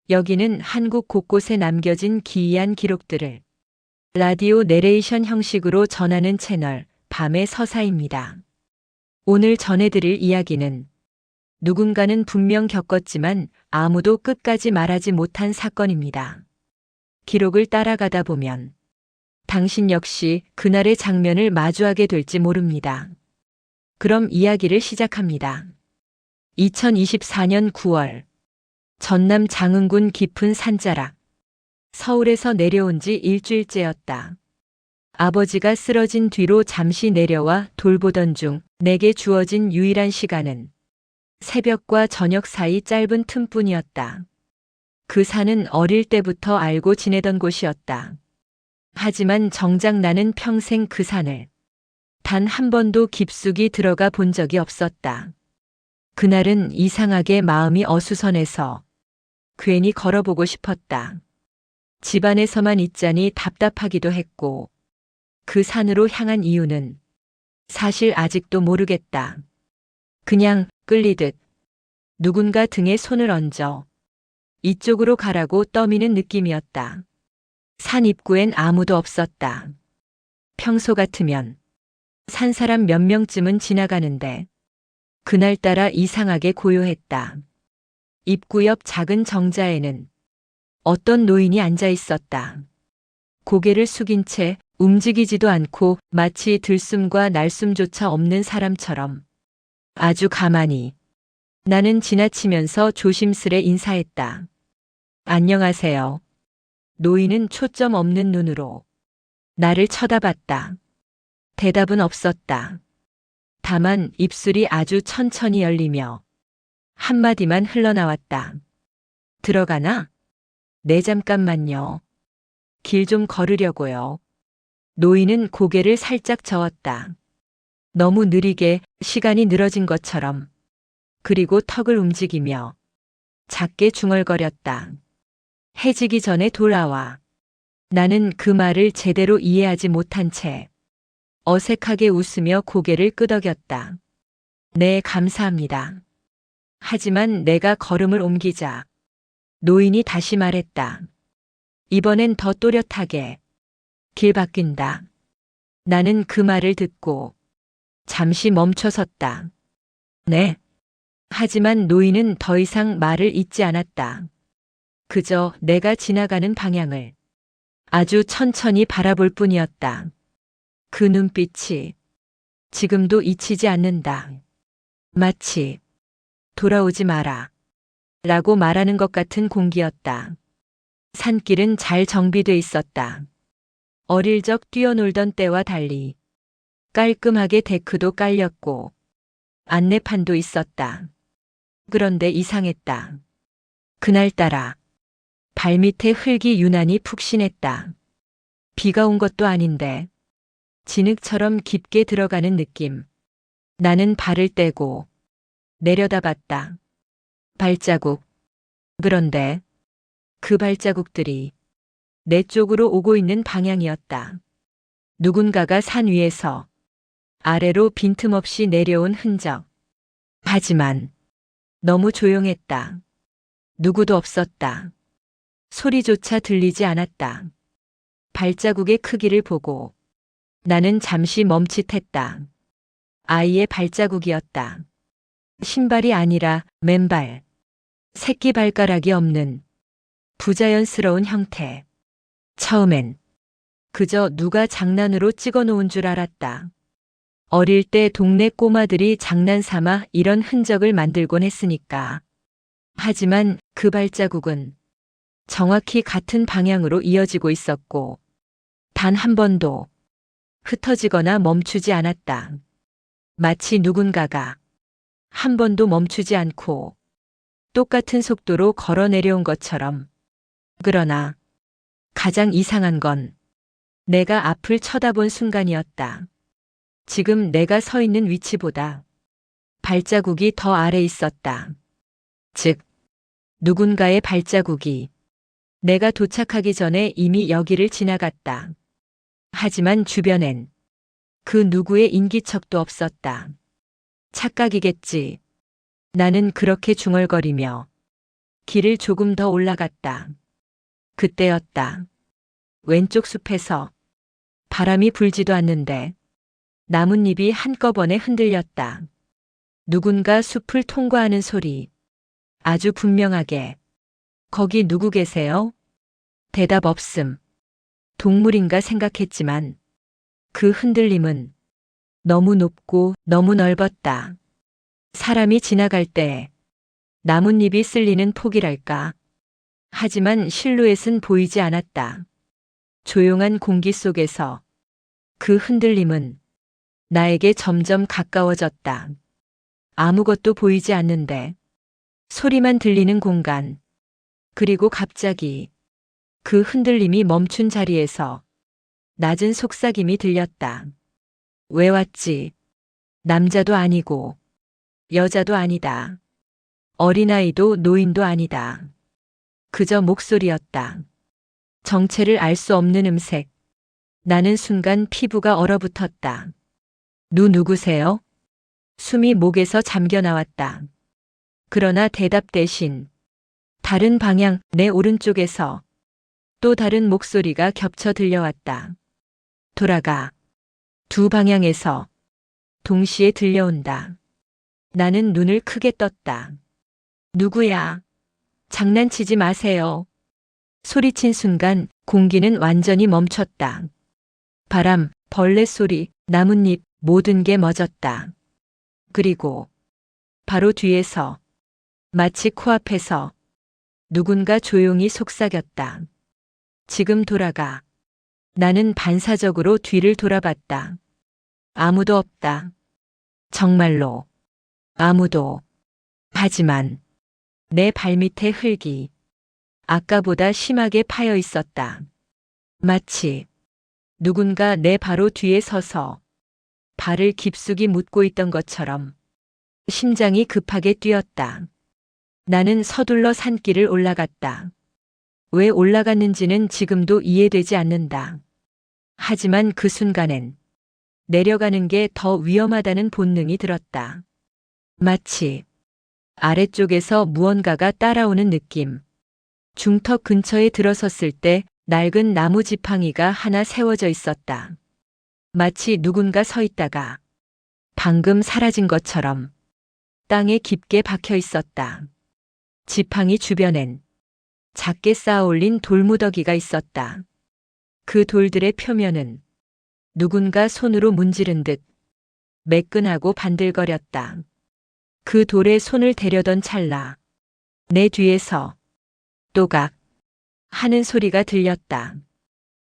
여기는 한국 곳곳에 남겨진 기이한 기록들을 라디오 내레이션 형식으로 전하는 채널 밤의 서사입니다. 오늘 전해드릴 이야기는 누군가는 분명 겪었지만 아무도 끝까지 말하지 못한 사건입니다. 기록을 따라가다 보면 당신 역시 그날의 장면을 마주하게 될지 모릅니다. 그럼 이야기를 시작합니다. 2024년 9월 전남 장흥군 깊은 산자락. 서울에서 내려온 지 일주일째였다. 아버지가 쓰러진 뒤로 잠시 내려와 돌보던 중 내게 주어진 유일한 시간은 새벽과 저녁 사이 짧은 틈뿐이었다. 그 산은 어릴 때부터 알고 지내던 곳이었다. 하지만 정작 나는 평생 그 산을 단 한 번도 깊숙이 들어가 본 적이 없었다. 그날은 이상하게 마음이 어수선해서 괜히 걸어보고 싶었다. 집안에서만 있자니 답답하기도 했고 그 산으로 향한 이유는 사실 아직도 모르겠다. 그냥 끌리듯 누군가 등에 손을 얹어 이쪽으로 가라고 떠미는 느낌이었다. 산 입구엔 아무도 없었다. 평소 같으면 산 사람 몇 명쯤은 지나가는데 그날따라 이상하게 고요했다. 입구 옆 작은 정자에는 어떤 노인이 앉아 있었다. 고개를 숙인 채 움직이지도 않고 마치 들숨과 날숨조차 없는 사람처럼 아주 가만히. 나는 지나치면서 조심스레 인사했다. 안녕하세요. 노인은 초점 없는 눈으로 나를 쳐다봤다. 대답은 없었다. 다만 입술이 아주 천천히 열리며 한마디만 흘러나왔다. 들어가나? 네, 잠깐만요. 길 좀 걸으려고요. 노인은 고개를 살짝 저었다. 너무 느리게 시간이 늘어진 것처럼. 그리고 턱을 움직이며 작게 중얼거렸다. 해지기 전에 돌아와. 나는 그 말을 제대로 이해하지 못한 채 어색하게 웃으며 고개를 끄덕였다. 네, 감사합니다. 하지만 내가 걸음을 옮기자 노인이 다시 말했다. 이번엔 더 또렷하게. 길 바뀐다. 나는 그 말을 듣고 잠시 멈춰섰다. 네. 하지만 노인은 더 이상 말을 잇지 않았다. 그저 내가 지나가는 방향을 아주 천천히 바라볼 뿐이었다. 그 눈빛이 지금도 잊히지 않는다. 마치 돌아오지 마라 라고 말하는 것 같은 공기였다. 산길은 잘 정비돼 있었다. 어릴 적 뛰어놀던 때와 달리 깔끔하게 데크도 깔렸고 안내판도 있었다. 그런데 이상했다. 그날따라 발밑에 흙이 유난히 푹신했다. 비가 온 것도 아닌데 진흙처럼 깊게 들어가는 느낌. 나는 발을 떼고 내려다봤다. 발자국. 그런데 그 발자국들이 내 쪽으로 오고 있는 방향이었다. 누군가가 산 위에서 아래로 빈틈없이 내려온 흔적. 하지만 너무 조용했다. 누구도 없었다. 소리조차 들리지 않았다. 발자국의 크기를 보고 나는 잠시 멈칫했다. 아이의 발자국이었다. 신발이 아니라 맨발. 새끼 발가락이 없는 부자연스러운 형태. 처음엔 그저 누가 장난으로 찍어 놓은 줄 알았다. 어릴 때 동네 꼬마들이 장난삼아 이런 흔적을 만들곤 했으니까. 하지만 그 발자국은 정확히 같은 방향으로 이어지고 있었고 단 한 번도 흩어지거나 멈추지 않았다. 마치 누군가가 한 번도 멈추지 않고 똑같은 속도로 걸어 내려온 것처럼. 그러나 가장 이상한 건 내가 앞을 쳐다본 순간이었다. 지금 내가 서 있는 위치보다 발자국이 더 아래 있었다. 즉, 누군가의 발자국이 내가 도착하기 전에 이미 여기를 지나갔다. 하지만 주변엔 그 누구의 인기척도 없었다. 착각이겠지. 나는 그렇게 중얼거리며 길을 조금 더 올라갔다. 그때였다. 왼쪽 숲에서 바람이 불지도 않는데 나뭇잎이 한꺼번에 흔들렸다. 누군가 숲을 통과하는 소리. 아주 분명하게. 거기 누구 계세요? 대답 없음. 동물인가 생각했지만 그 흔들림은 너무 높고 너무 넓었다. 사람이 지나갈 때 나뭇잎이 쓸리는 폭이랄까. 하지만 실루엣은 보이지 않았다. 조용한 공기 속에서 그 흔들림은 나에게 점점 가까워졌다. 아무것도 보이지 않는데 소리만 들리는 공간. 그리고 갑자기 그 흔들림이 멈춘 자리에서 낮은 속삭임이 들렸다. 왜 왔지? 남자도 아니고 여자도 아니다. 어린아이도 노인도 아니다. 그저 목소리였다. 정체를 알 수 없는 음색. 나는 순간 피부가 얼어붙었다. 누구세요? 숨이 목에서 잠겨 나왔다. 그러나 대답 대신 다른 방향, 내 오른쪽에서 또 다른 목소리가 겹쳐 들려왔다. 돌아가. 두 방향에서 동시에 들려온다. 나는 눈을 크게 떴다. 누구야? 장난치지 마세요. 소리친 순간 공기는 완전히 멈췄다. 바람, 벌레 소리, 나뭇잎, 모든 게 멎었다. 그리고 바로 뒤에서 마치 코앞에서 누군가 조용히 속삭였다. 지금 돌아가. 나는 반사적으로 뒤를 돌아봤다. 아무도 없다. 정말로 아무도. 하지만 내 발밑에 흙이 아까보다 심하게 파여 있었다. 마치 누군가 내 바로 뒤에 서서 발을 깊숙이 묻고 있던 것처럼 심장이 급하게 뛰었다. 나는 서둘러 산길을 올라갔다. 왜 올라갔는지는 지금도 이해되지 않는다. 하지만 그 순간엔 내려가는 게 더 위험하다는 본능이 들었다. 마치 아래쪽에서 무언가가 따라오는 느낌. 중턱 근처에 들어섰을 때 낡은 나무 지팡이가 하나 세워져 있었다. 마치 누군가 서 있다가 방금 사라진 것처럼 땅에 깊게 박혀 있었다. 지팡이 주변엔 작게 쌓아 올린 돌무더기가 있었다. 그 돌들의 표면은 누군가 손으로 문지른 듯 매끈하고 반들거렸다. 그 돌에 손을 대려던 찰나 내 뒤에서 또각 하는 소리가 들렸다.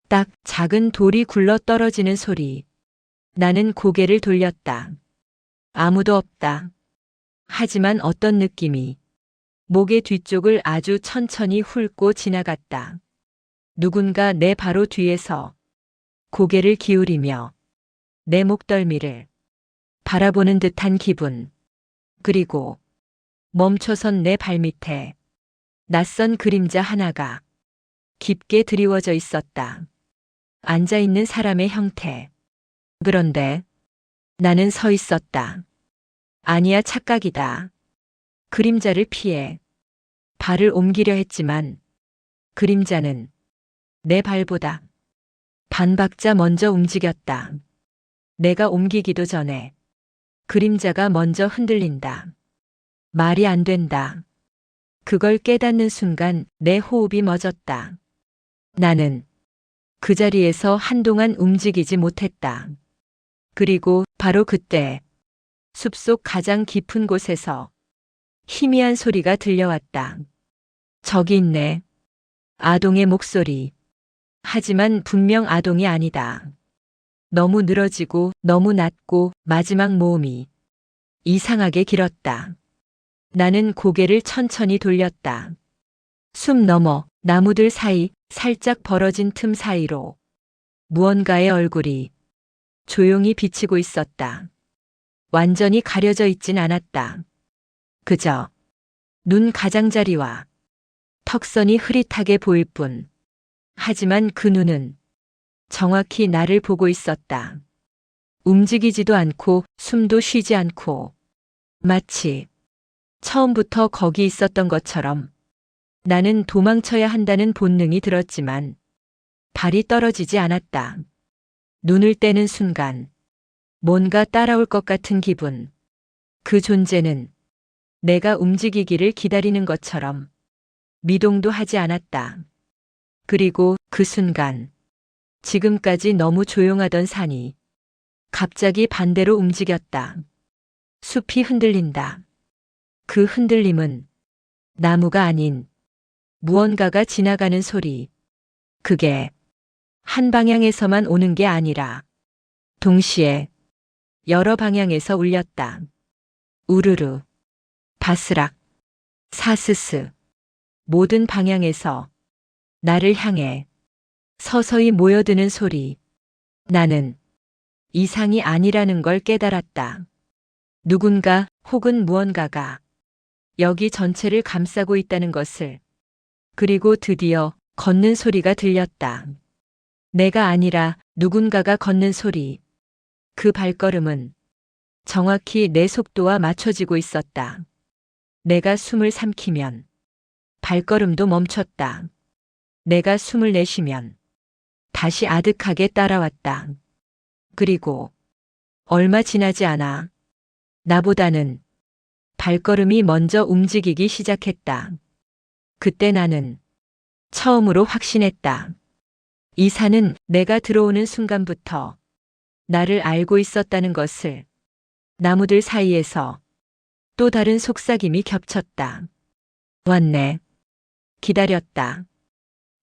딱 작은 돌이 굴러 떨어지는 소리. 나는 고개를 돌렸다. 아무도 없다. 하지만 어떤 느낌이 목의 뒤쪽을 아주 천천히 훑고 지나갔다. 누군가 내 바로 뒤에서 고개를 기울이며 내 목덜미를 바라보는 듯한 기분. 그리고 멈춰선 내 발밑에 낯선 그림자 하나가 깊게 드리워져 있었다. 앉아있는 사람의 형태. 그런데 나는 서 있었다. 아니야, 착각이다. 그림자를 피해 발을 옮기려 했지만 그림자는 내 발보다 반 박자 먼저 움직였다. 내가 옮기기도 전에 그림자가 먼저 흔들린다. 말이 안 된다. 그걸 깨닫는 순간 내 호흡이 멎었다. 나는 그 자리에서 한동안 움직이지 못했다. 그리고 바로 그때 숲속 가장 깊은 곳에서 희미한 소리가 들려왔다. 저기 있네. 아동의 목소리. 하지만 분명 아동이 아니다. 너무 늘어지고 너무 낮고 마지막 모음이 이상하게 길었다. 나는 고개를 천천히 돌렸다. 숲 너머 나무들 사이 살짝 벌어진 틈 사이로 무언가의 얼굴이 조용히 비치고 있었다. 완전히 가려져 있진 않았다. 그저 눈 가장자리와 턱선이 흐릿하게 보일 뿐. 하지만 그 눈은 정확히 나를 보고 있었다. 움직이지도 않고 숨도 쉬지 않고 마치 처음부터 거기 있었던 것처럼 나는 도망쳐야 한다는 본능이 들었지만 발이 떨어지지 않았다. 눈을 떼는 순간 뭔가 따라올 것 같은 기분. 그 존재는 내가 움직이기를 기다리는 것처럼 미동도 하지 않았다. 그리고 그 순간 지금까지 너무 조용하던 산이 갑자기 반대로 움직였다. 숲이 흔들린다. 그 흔들림은 나무가 아닌 무언가가 지나가는 소리. 그게 한 방향에서만 오는 게 아니라 동시에 여러 방향에서 울렸다. 우르르, 바스락, 사스스. 모든 방향에서 나를 향해 서서히 모여드는 소리. 나는 이상이 아니라는 걸 깨달았다. 누군가 혹은 무언가가 여기 전체를 감싸고 있다는 것을. 그리고 드디어 걷는 소리가 들렸다. 내가 아니라 누군가가 걷는 소리. 그 발걸음은 정확히 내 속도와 맞춰지고 있었다. 내가 숨을 삼키면 발걸음도 멈췄다. 내가 숨을 내쉬면 다시 아득하게 따라왔다. 그리고 얼마 지나지 않아 나보다는 발걸음이 먼저 움직이기 시작했다. 그때 나는 처음으로 확신했다. 이 산은 내가 들어오는 순간부터 나를 알고 있었다는 것을. 나무들 사이에서 또 다른 속삭임이 겹쳤다. 왔네. 기다렸다.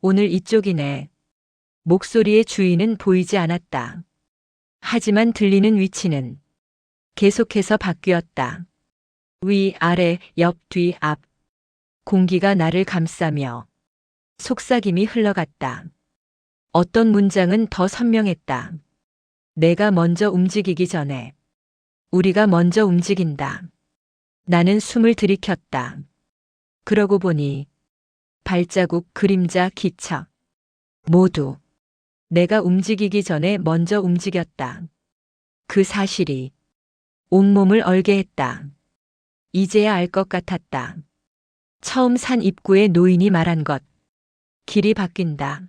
오늘 이쪽이네. 목소리의 주인은 보이지 않았다. 하지만 들리는 위치는 계속해서 바뀌었다. 위, 아래, 옆, 뒤, 앞. 공기가 나를 감싸며 속삭임이 흘러갔다. 어떤 문장은 더 선명했다. 내가 먼저 움직이기 전에 우리가 먼저 움직인다. 나는 숨을 들이켰다. 그러고 보니 발자국, 그림자, 기척 모두 내가 움직이기 전에 먼저 움직였다. 그 사실이 온몸을 얼게 했다. 이제야 알 것 같았다. 처음 산 입구에 노인이 말한 것. 길이 바뀐다.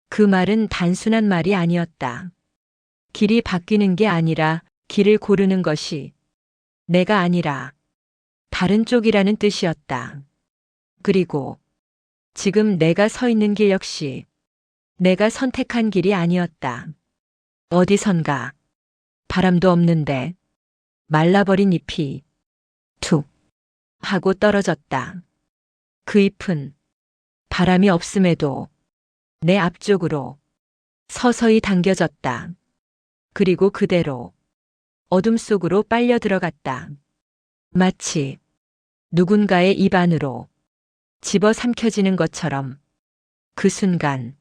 그 말은 단순한 말이 아니었다. 길이 바뀌는 게 아니라 길을 고르는 것이 내가 아니라 다른 쪽이라는 뜻이었다. 그리고 지금 내가 서 있는 길 역시 내가 선택한 길이 아니었다. 어디선가 바람도 없는데 말라버린 잎이 툭 하고 떨어졌다. 그 잎은 바람이 없음에도 내 앞쪽으로 서서히 당겨졌다. 그리고 그대로 어둠 속으로 빨려 들어갔다. 마치 누군가의 입 안으로 집어 삼켜지는 것처럼. 그 순간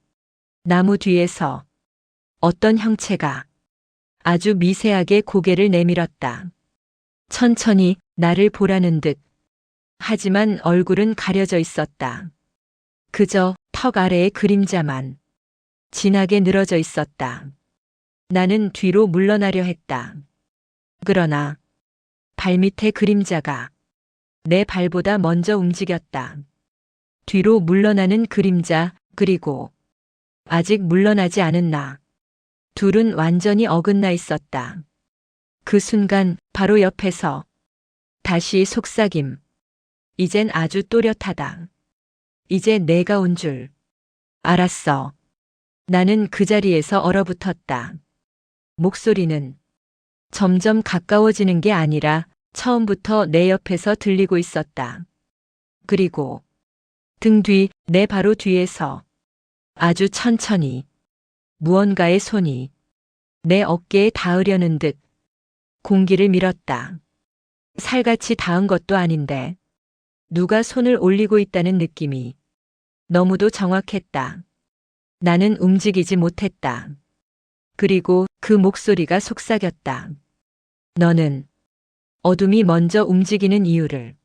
나무 뒤에서 어떤 형체가 아주 미세하게 고개를 내밀었다. 천천히 나를 보라는 듯. 하지만 얼굴은 가려져 있었다. 그저 턱 아래의 그림자만 진하게 늘어져 있었다. 나는 뒤로 물러나려 했다. 그러나 발밑의 그림자가 내 발보다 먼저 움직였다. 뒤로 물러나는 그림자, 그리고 아직 물러나지 않은 나. 둘은 완전히 어긋나 있었다. 그 순간 바로 옆에서 다시 속삭임. 이젠 아주 또렷하다. 이제 내가 온 줄 알았어. 나는 그 자리에서 얼어붙었다. 목소리는 점점 가까워지는 게 아니라 처음부터 내 옆에서 들리고 있었다. 그리고 등 뒤, 내 바로 뒤에서 아주 천천히 무언가의 손이 내 어깨에 닿으려는 듯 공기를 밀었다. 살같이 닿은 것도 아닌데 누가 손을 올리고 있다는 느낌이 너무도 정확했다. 나는 움직이지 못했다. 그리고 그 목소리가 속삭였다. 너는 어둠이 먼저 움직이는 이유를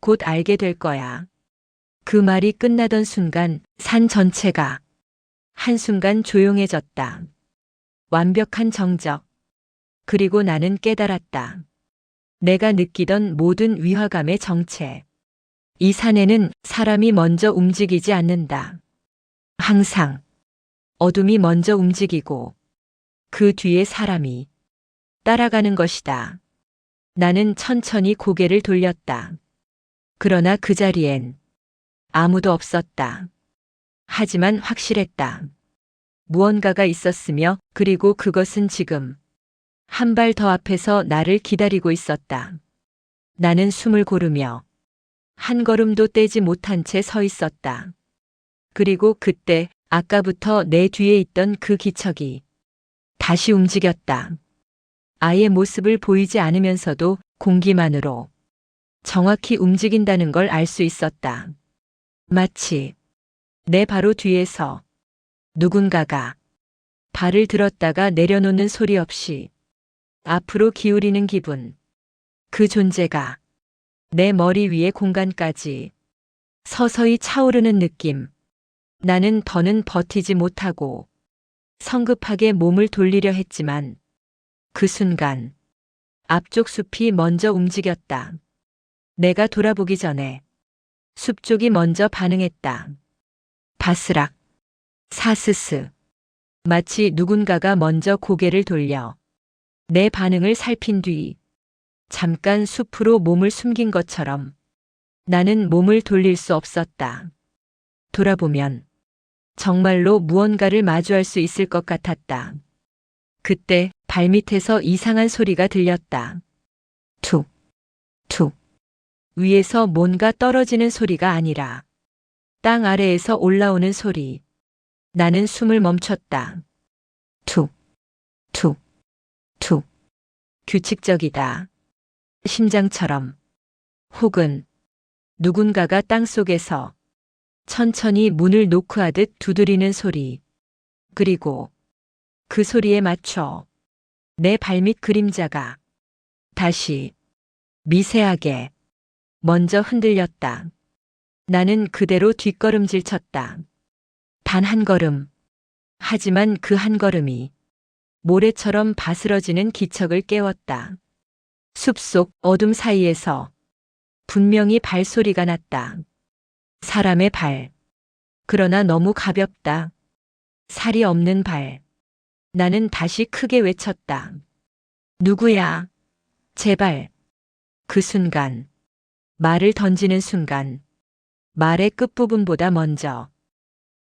곧 알게 될 거야. 그 말이 끝나던 순간 산 전체가 한순간 조용해졌다. 완벽한 정적. 그리고 나는 깨달았다. 내가 느끼던 모든 위화감의 정체. 이 산에는 사람이 먼저 움직이지 않는다. 항상 어둠이 먼저 움직이고 그 뒤에 사람이 따라가는 것이다. 나는 천천히 고개를 돌렸다. 그러나 그 자리엔 아무도 없었다. 하지만 확실했다. 무언가가 있었으며 그리고 그것은 지금 한 발 더 앞에서 나를 기다리고 있었다. 나는 숨을 고르며 한 걸음도 떼지 못한 채 서 있었다. 그리고 그때 아까부터 내 뒤에 있던 그 기척이 다시 움직였다. 아예 모습을 보이지 않으면서도 공기만으로 정확히 움직인다는 걸 알 수 있었다. 마치 내 바로 뒤에서 누군가가 발을 들었다가 내려놓는 소리 없이 앞으로 기울이는 기분. 그 존재가 내 머리 위의 공간까지 서서히 차오르는 느낌. 나는 더는 버티지 못하고 성급하게 몸을 돌리려 했지만 그 순간 앞쪽 숲이 먼저 움직였다. 내가 돌아보기 전에 숲 쪽이 먼저 반응했다. 바스락, 사스스. 마치 누군가가 먼저 고개를 돌려 내 반응을 살핀 뒤 잠깐 숲으로 몸을 숨긴 것처럼 나는 몸을 돌릴 수 없었다. 돌아보면 정말로 무언가를 마주할 수 있을 것 같았다. 그때 발밑에서 이상한 소리가 들렸다. 툭, 툭. 위에서 뭔가 떨어지는 소리가 아니라 땅 아래에서 올라오는 소리. 나는 숨을 멈췄다. 툭, 툭, 툭. 규칙적이다. 심장처럼. 혹은 누군가가 땅속에서 천천히 문을 노크하듯 두드리는 소리. 그리고 그 소리에 맞춰 내 발밑 그림자가 다시 미세하게 먼저 흔들렸다. 나는 그대로 뒷걸음질 쳤다. 단 한 걸음. 하지만 그 한 걸음이 모래처럼 바스러지는 기척을 깨웠다. 숲속 어둠 사이에서 분명히 발소리가 났다. 사람의 발. 그러나 너무 가볍다. 살이 없는 발. 나는 다시 크게 외쳤다. 누구야? 제발. 그 순간. 말을 던지는 순간. 말의 끝부분보다 먼저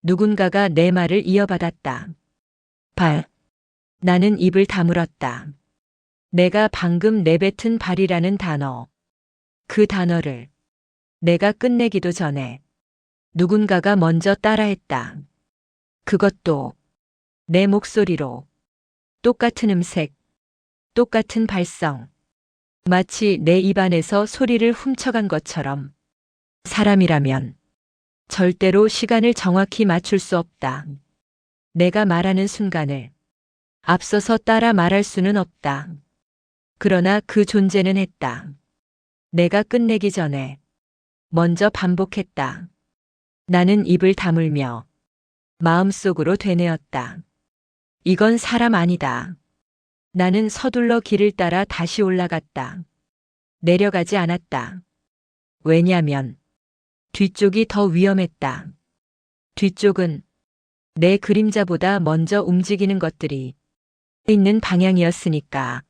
누군가가 내 말을 이어받았다. 발. 나는 입을 다물었다. 내가 방금 내뱉은 발이라는 단어. 그 단어를 내가 끝내기도 전에 누군가가 먼저 따라했다. 그것도 내 목소리로. 똑같은 음색, 똑같은 발성. 마치 내 입안에서 소리를 훔쳐간 것처럼. 사람이라면 절대로 시간을 정확히 맞출 수 없다. 내가 말하는 순간을 앞서서 따라 말할 수는 없다. 그러나 그 존재는 했다. 내가 끝내기 전에 먼저 반복했다. 나는 입을 다물며 마음속으로 되뇌었다. 이건 사람 아니다. 나는 서둘러 길을 따라 다시 올라갔다. 내려가지 않았다. 왜냐면 뒤쪽이 더 위험했다. 뒤쪽은 내 그림자보다 먼저 움직이는 것들이 있는 방향이었으니까.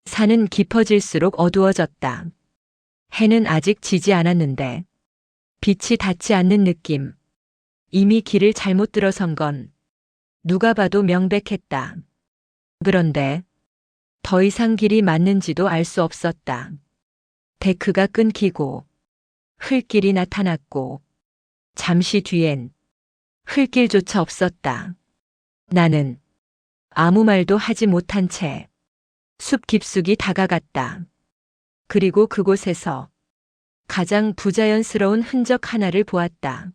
산은 깊어질수록 어두워졌다. 해는 아직 지지 않았는데 빛이 닿지 않는 느낌. 이미 길을 잘못 들어선 건 누가 봐도 명백했다. 그런데 더 이상 길이 맞는지도 알 수 없었다. 데크가 끊기고 흘길이 나타났고 잠시 뒤엔 흘길조차 없었다. 나는 아무 말도 하지 못한 채 숲 깊숙이 다가갔다. 그리고 그곳에서 가장 부자연스러운 흔적 하나를 보았다.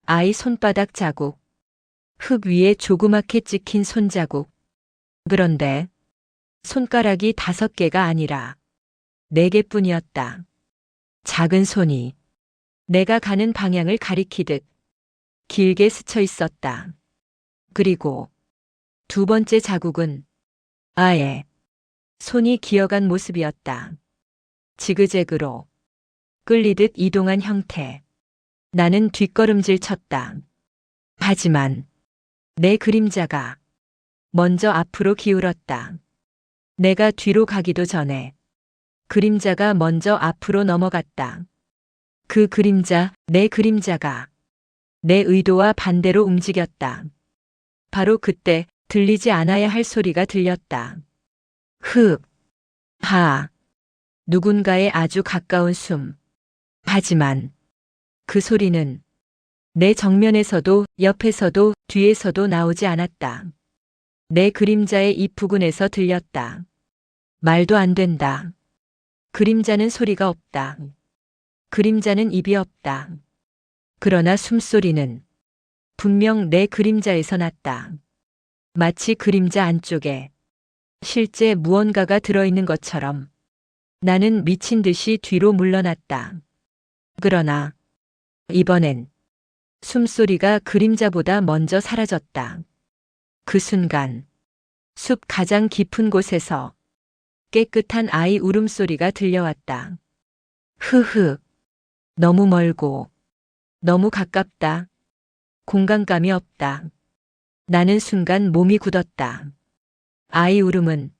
아이 손바닥 자국. 흙 위에 조그맣게 찍힌 손자국. 그런데 손가락이 5개가 아니라 4개뿐이었다. 작은 손이 내가 가는 방향을 가리키듯 길게 스쳐 있었다. 그리고 두 번째 자국은 아예 손이 기어간 모습이었다. 지그재그로 끌리듯 이동한 형태. 나는 뒷걸음질 쳤다. 하지만 내 그림자가 먼저 앞으로 기울었다. 내가 뒤로 가기도 전에 그림자가 먼저 앞으로 넘어갔다. 그 그림자, 내 그림자가 내 의도와 반대로 움직였다. 바로 그때 들리지 않아야 할 소리가 들렸다. 흡, 하, 누군가의 아주 가까운 숨. 하지만 그 소리는 내 정면에서도 옆에서도 뒤에서도 나오지 않았다. 내 그림자의 입 부근에서 들렸다. 말도 안 된다. 그림자는 소리가 없다. 그림자는 입이 없다. 그러나 숨소리는 분명 내 그림자에서 났다. 마치 그림자 안쪽에 실제 무언가가 들어있는 것처럼 나는 미친 듯이 뒤로 물러났다. 그러나 이번엔 숨소리가 그림자보다 먼저 사라졌다. 그 순간 숲 가장 깊은 곳에서 깨끗한 아이 울음소리가 들려왔다. 흐흐, 너무 멀고 너무 가깝다. 공간감이 없다. 나는 순간 몸이 굳었다. 아이 울음은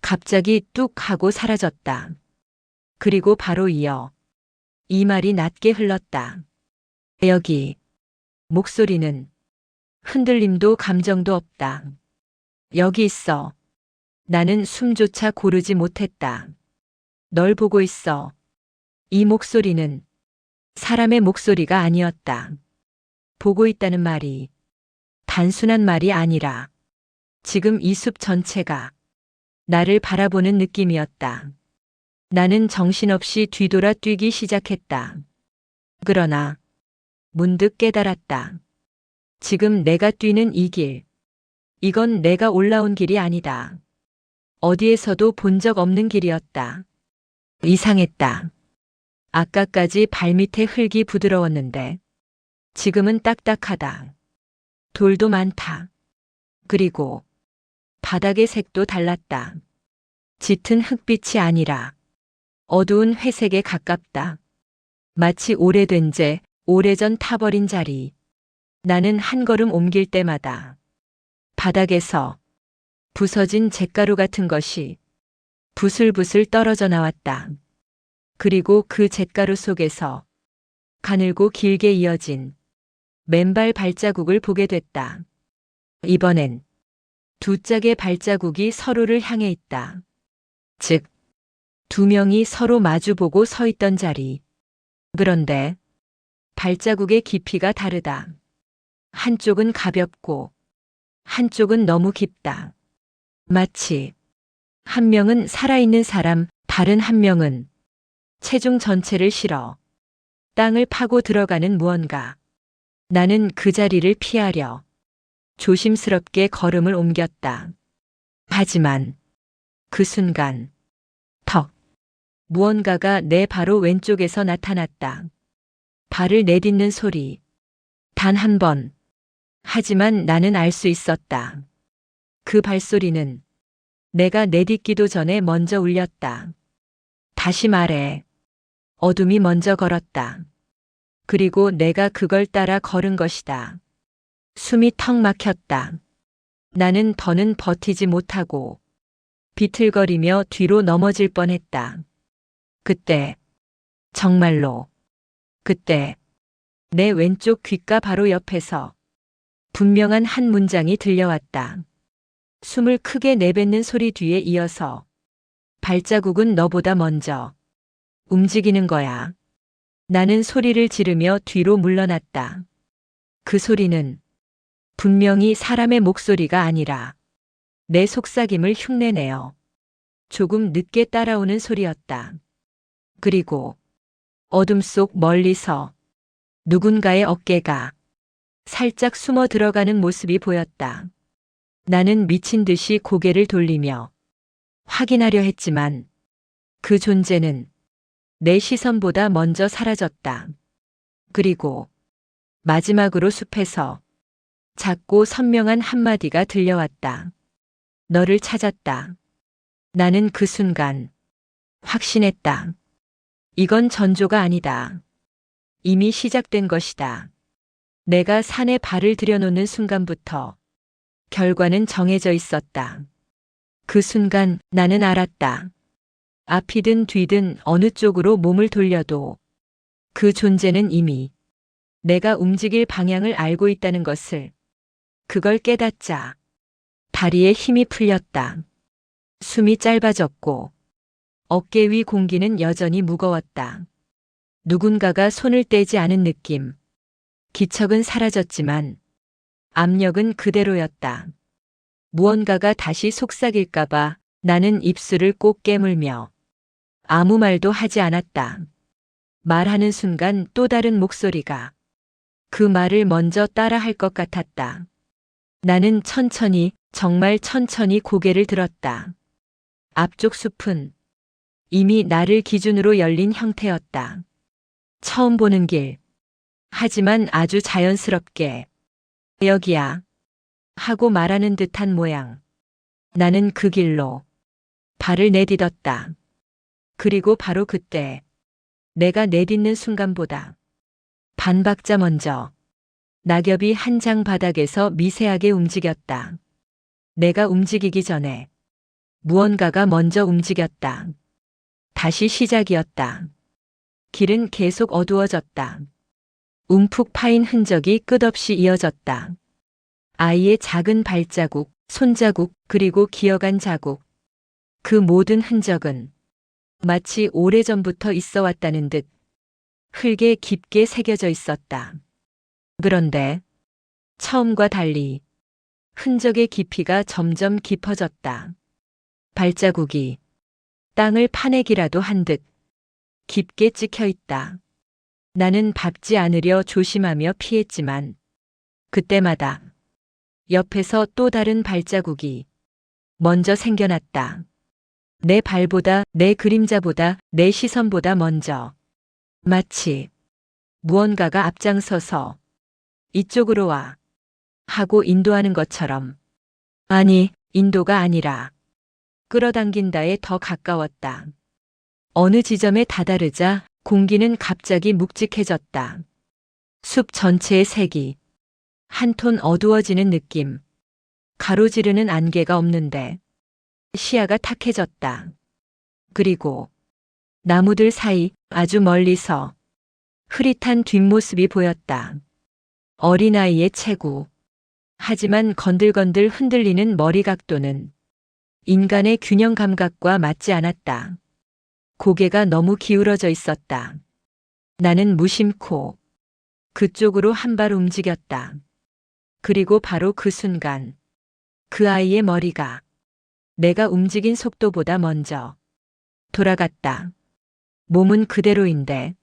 갑자기 뚝 하고 사라졌다. 그리고 바로 이어 이 말이 낮게 흘렀다. 여기. 목소리는 흔들림도 감정도 없다. 여기 있어. 나는 숨조차 고르지 못했다. 널 보고 있어. 이 목소리는 사람의 목소리가 아니었다. 보고 있다는 말이 단순한 말이 아니라 지금 이 숲 전체가 나를 바라보는 느낌이었다. 나는 정신없이 뒤돌아 뛰기 시작했다. 그러나 문득 깨달았다. 지금 내가 뛰는 이 길, 이건 내가 올라온 길이 아니다. 어디에서도 본 적 없는 길이었다. 이상했다. 아까까지 발밑에 흙이 부드러웠는데 지금은 딱딱하다. 돌도 많다. 그리고 바닥의 색도 달랐다. 짙은 흙빛이 아니라 어두운 회색에 가깝다. 마치 오래전 타버린 자리. 나는 한 걸음 옮길 때마다 바닥에서 부서진 잿가루 같은 것이 부슬부슬 떨어져 나왔다. 그리고 그 잿가루 속에서 가늘고 길게 이어진 맨발 발자국을 보게 됐다. 이번엔 두 짝의 발자국이 서로를 향해 있다. 즉, 두 명이 서로 마주보고 서 있던 자리. 그런데 발자국의 깊이가 다르다. 한쪽은 가볍고 한쪽은 너무 깊다. 마치 한 명은 살아있는 사람, 다른 한 명은 체중 전체를 실어 땅을 파고 들어가는 무언가. 나는 그 자리를 피하려 조심스럽게 걸음을 옮겼다. 하지만 그 순간 턱, 무언가가 내 바로 왼쪽에서 나타났다. 발을 내딛는 소리. 단 한 번. 하지만 나는 알 수 있었다. 그 발소리는 내가 내딛기도 전에 먼저 울렸다. 다시 말해. 어둠이 먼저 걸었다. 그리고 내가 그걸 따라 걸은 것이다. 숨이 턱 막혔다. 나는 더는 버티지 못하고 비틀거리며 뒤로 넘어질 뻔했다. 그때, 정말로, 그때 내 왼쪽 귓가 바로 옆에서 분명한 한 문장이 들려왔다. 숨을 크게 내뱉는 소리 뒤에 이어서 발자국은 너보다 먼저 움직이는 거야. 나는 소리를 지르며 뒤로 물러났다. 그 소리는 분명히 사람의 목소리가 아니라 내 속삭임을 흉내내어 조금 늦게 따라오는 소리였다. 그리고 어둠 속 멀리서 누군가의 어깨가 살짝 숨어 들어가는 모습이 보였다. 나는 미친 듯이 고개를 돌리며 확인하려 했지만 그 존재는 내 시선보다 먼저 사라졌다. 그리고 마지막으로 숲에서 작고 선명한 한마디가 들려왔다. 너를 찾았다. 나는 그 순간 확신했다. 이건 전조가 아니다. 이미 시작된 것이다. 내가 산에 발을 들여놓는 순간부터 결과는 정해져 있었다. 그 순간 나는 알았다. 앞이든 뒤든 어느 쪽으로 몸을 돌려도 그 존재는 이미 내가 움직일 방향을 알고 있다는 것을. 그걸 깨닫자 다리에 힘이 풀렸다. 숨이 짧아졌고 어깨 위 공기는 여전히 무거웠다. 누군가가 손을 떼지 않은 느낌. 기척은 사라졌지만 압력은 그대로였다. 무언가가 다시 속삭일까봐 나는 입술을 꼭 깨물며 아무 말도 하지 않았다. 말하는 순간 또 다른 목소리가 그 말을 먼저 따라할 것 같았다. 나는 천천히, 정말 천천히 고개를 들었다. 앞쪽 숲은 이미 나를 기준으로 열린 형태였다. 처음 보는 길. 하지만 아주 자연스럽게 여기야 하고 말하는 듯한 모양. 나는 그 길로 발을 내딛었다. 그리고 바로 그때 내가 내딛는 순간보다 반 박자 먼저 낙엽이 한 장 바닥에서 미세하게 움직였다. 내가 움직이기 전에 무언가가 먼저 움직였다. 다시 시작이었다. 길은 계속 어두워졌다. 움푹 파인 흔적이 끝없이 이어졌다. 아이의 작은 발자국, 손자국, 그리고 기어간 자국. 그 모든 흔적은 마치 오래전부터 있어 왔다는 듯 흙에 깊게 새겨져 있었다. 그런데 처음과 달리 흔적의 깊이가 점점 깊어졌다. 발자국이 땅을 파내기라도 한 듯 깊게 찍혀 있다. 나는 밟지 않으려 조심하며 피했지만 그때마다 옆에서 또 다른 발자국이 먼저 생겨났다. 내 발보다, 내 그림자보다, 내 시선보다 먼저. 마치 무언가가 앞장서서 이쪽으로 와 하고 인도하는 것처럼. 아니, 인도가 아니라 끌어당긴다에 더 가까웠다. 어느 지점에 다다르자 공기는 갑자기 묵직해졌다. 숲 전체의 색이 한 톤 어두워지는 느낌. 가로지르는 안개가 없는데 시야가 탁해졌다. 그리고 나무들 사이 아주 멀리서 흐릿한 뒷모습이 보였다. 어린아이의 체구. 하지만 건들건들 흔들리는 머리 각도는 인간의 균형 감각과 맞지 않았다. 고개가 너무 기울어져 있었다. 나는 무심코 그쪽으로 한 발 움직였다. 그리고 바로 그 순간 그 아이의 머리가 내가 움직인 속도보다 먼저 돌아갔다. 몸은 그대로인데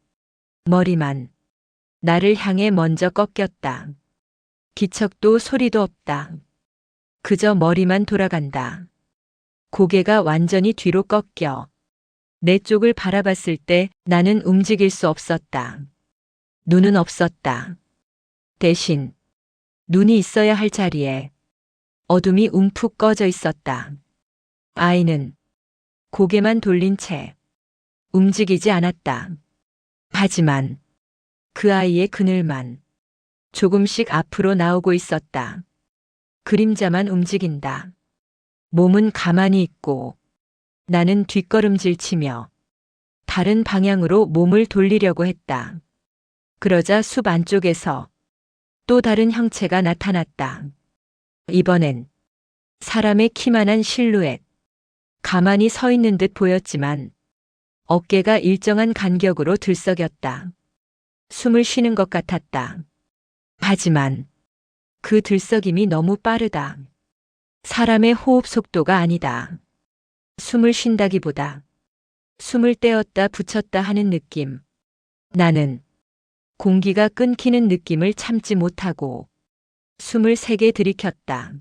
머리만 나를 향해 먼저 꺾였다. 기척도 소리도 없다. 그저 머리만 돌아간다. 고개가 완전히 뒤로 꺾여 내 쪽을 바라봤을 때 나는 움직일 수 없었다. 눈은 없었다. 대신 눈이 있어야 할 자리에 어둠이 움푹 꺼져 있었다. 아이는 고개만 돌린 채 움직이지 않았다. 하지만 그 아이의 그늘만 조금씩 앞으로 나오고 있었다. 그림자만 움직인다. 몸은 가만히 있고 나는 뒷걸음질 치며 다른 방향으로 몸을 돌리려고 했다. 그러자 숲 안쪽에서 또 다른 형체가 나타났다. 이번엔 사람의 키만한 실루엣. 가만히 서 있는 듯 보였지만 어깨가 일정한 간격으로 들썩였다. 숨을 쉬는 것 같았다. 하지만 그 들썩임이 너무 빠르다. 사람의 호흡 속도가 아니다. 숨을 쉰다기보다 숨을 떼었다 붙였다 하는 느낌. 나는 공기가 끊기는 느낌을 참지 못하고 숨을 세게 들이켰다.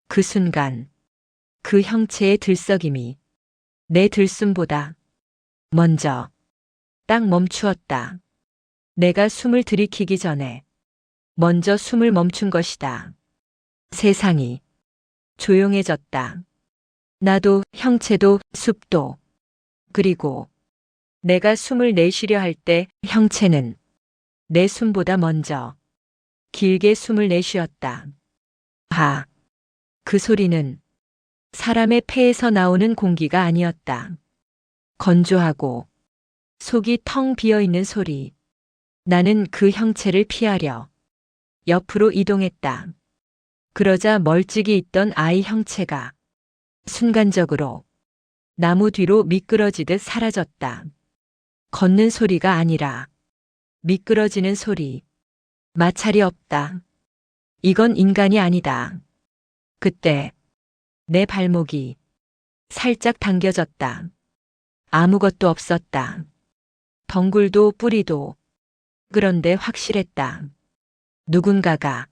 그 순간 그 형체의 들썩임이 내 들숨보다 먼저 딱 멈추었다. 내가 숨을 들이키기 전에 먼저 숨을 멈춘 것이다. 세상이 조용해졌다. 나도, 형체도, 숲도, 그리고 내가 숨을 내쉬려 할 때 형체는 내 숨보다 먼저 길게 숨을 내쉬었다. 아, 그 소리는 사람의 폐에서 나오는 공기가 아니었다. 건조하고 속이 텅 비어 있는 소리. 나는 그 형체를 피하려 옆으로 이동했다. 그러자 멀찍이 있던 아이 형체가 순간적으로 나무 뒤로 미끄러지듯 사라졌다. 걷는 소리가 아니라 미끄러지는 소리. 마찰이 없다. 이건 인간이 아니다. 그때 내 발목이 살짝 당겨졌다. 아무것도 없었다. 덩굴도 뿌리도. 그런데 확실했다. 누군가가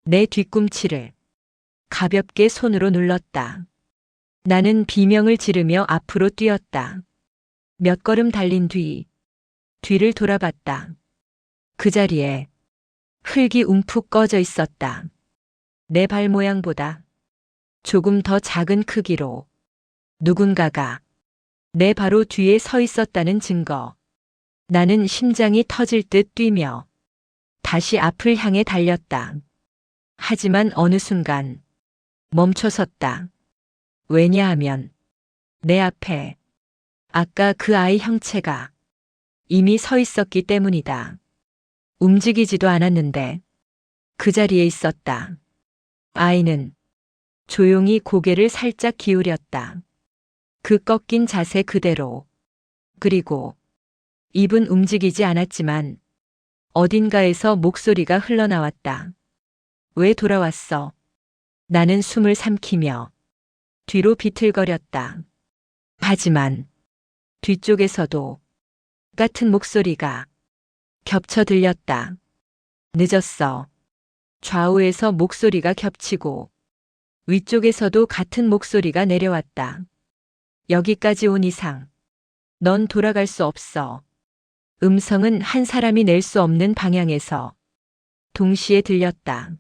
내 뒤꿈치를 가볍게 손으로 눌렀다. 나는 비명을 지르며 앞으로 뛰었다. 몇 걸음 달린 뒤를 돌아봤다. 그 자리에 흙이 움푹 꺼져 있었다. 내 발 모양보다 조금 더 작은 크기로 누군가가 내 바로 뒤에 서 있었다는 증거. 나는 심장이 터질 듯 뛰며 다시 앞을 향해 달렸다. 하지만 어느 순간 멈춰섰다. 왜냐하면 내 앞에 아까 그 아이 형체가 이미 서 있었기 때문이다. 움직이지도 않았는데 그 자리에 있었다. 아이는 조용히 고개를 살짝 기울였다. 그 꺾인 자세 그대로. 그리고 입은 움직이지 않았지만 어딘가에서 목소리가 흘러나왔다. 왜 돌아왔어? 나는 숨을 삼키며 뒤로 비틀거렸다. 하지만 뒤쪽에서도 같은 목소리가 겹쳐 들렸다. 늦었어. 좌우에서 목소리가 겹치고 위쪽에서도 같은 목소리가 내려왔다. 여기까지 온 이상 넌 돌아갈 수 없어. 음성은 한 사람이 낼 수 없는 방향에서 동시에 들렸다.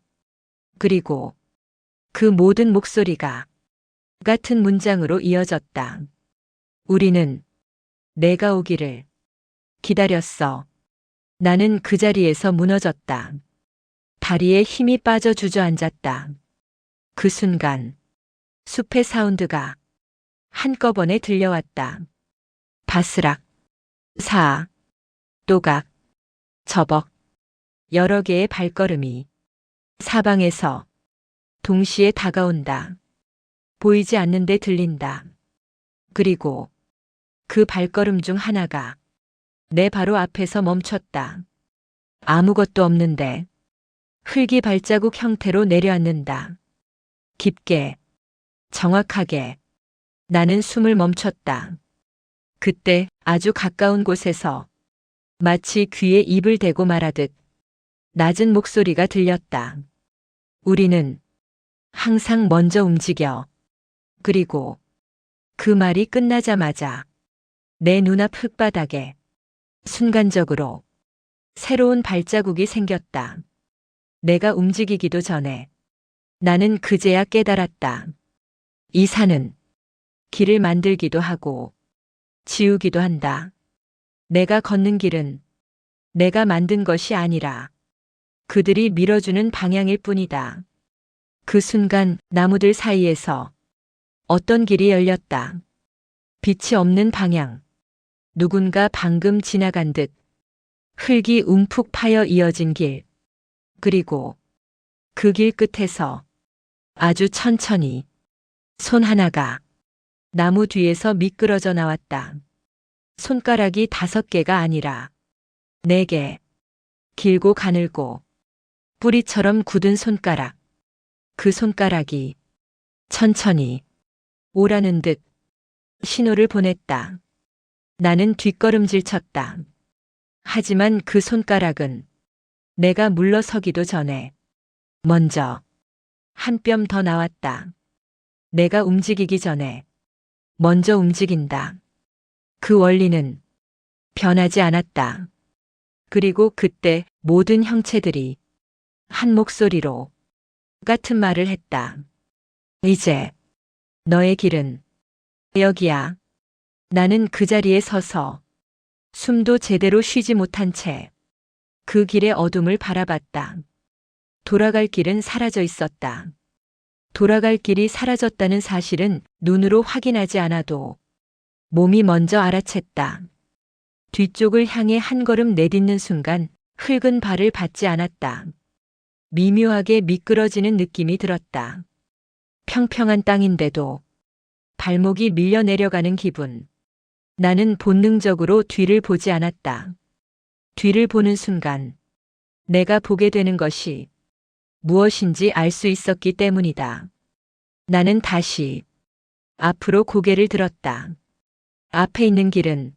그리고 그 모든 목소리가 같은 문장으로 이어졌다. 우리는 내가 오기를 기다렸어. 나는 그 자리에서 무너졌다. 다리에 힘이 빠져 주저앉았다. 그 순간 숲의 사운드가 한꺼번에 들려왔다. 바스락, 사악, 또각, 저벅, 여러 개의 발걸음이 사방에서 동시에 다가온다. 보이지 않는데 들린다. 그리고 그 발걸음 중 하나가 내 바로 앞에서 멈췄다. 아무것도 없는데 흙이 발자국 형태로 내려앉는다. 깊게, 정확하게. 나는 숨을 멈췄다. 그때 아주 가까운 곳에서 마치 귀에 입을 대고 말하듯 낮은 목소리가 들렸다. 우리는 항상 먼저 움직여. 그리고 그 말이 끝나자마자 내 눈앞 흙바닥에 순간적으로 새로운 발자국이 생겼다. 내가 움직이기도 전에 나는 그제야 깨달았다. 이 산은 길을 만들기도 하고 지우기도 한다. 내가 걷는 길은 내가 만든 것이 아니라 그들이 밀어주는 방향일 뿐이다. 그 순간 나무들 사이에서 어떤 길이 열렸다. 빛이 없는 방향. 누군가 방금 지나간 듯 흙이 움푹 파여 이어진 길. 그리고 그 길 끝에서 아주 천천히 손 하나가 나무 뒤에서 미끄러져 나왔다. 손가락이 5개가 아니라 4개. 길고 가늘고 뿌리처럼 굳은 손가락. 그 손가락이 천천히 오라는 듯 신호를 보냈다. 나는 뒷걸음질 쳤다. 하지만 그 손가락은 내가 물러서기도 전에 먼저 한 뼘 더 나왔다. 내가 움직이기 전에 먼저 움직인다. 그 원리는 변하지 않았다. 그리고 그때 모든 형체들이 한 목소리로 같은 말을 했다. 이제 너의 길은 여기야. 나는 그 자리에 서서 숨도 제대로 쉬지 못한 채 그 길의 어둠을 바라봤다. 돌아갈 길은 사라져 있었다. 돌아갈 길이 사라졌다는 사실은 눈으로 확인하지 않아도 몸이 먼저 알아챘다. 뒤쪽을 향해 한 걸음 내딛는 순간 흙은 발을 받지 않았다. 미묘하게 미끄러지는 느낌이 들었다. 평평한 땅인데도 발목이 밀려 내려가는 기분. 나는 본능적으로 뒤를 보지 않았다. 뒤를 보는 순간 내가 보게 되는 것이 무엇인지 알 수 있었기 때문이다. 나는 다시 앞으로 고개를 들었다. 앞에 있는 길은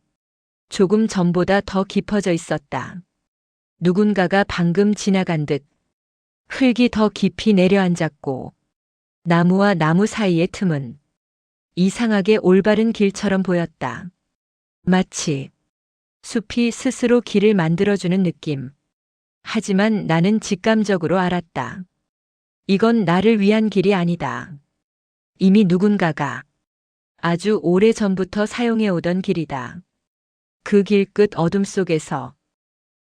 조금 전보다 더 깊어져 있었다. 누군가가 방금 지나간 듯 흙이 더 깊이 내려앉았고 나무와 나무 사이의 틈은 이상하게 올바른 길처럼 보였다. 마치 숲이 스스로 길을 만들어주는 느낌. 하지만 나는 직감적으로 알았다. 이건 나를 위한 길이 아니다. 이미 누군가가 아주 오래 전부터 사용해오던 길이다. 그 길 끝 어둠 속에서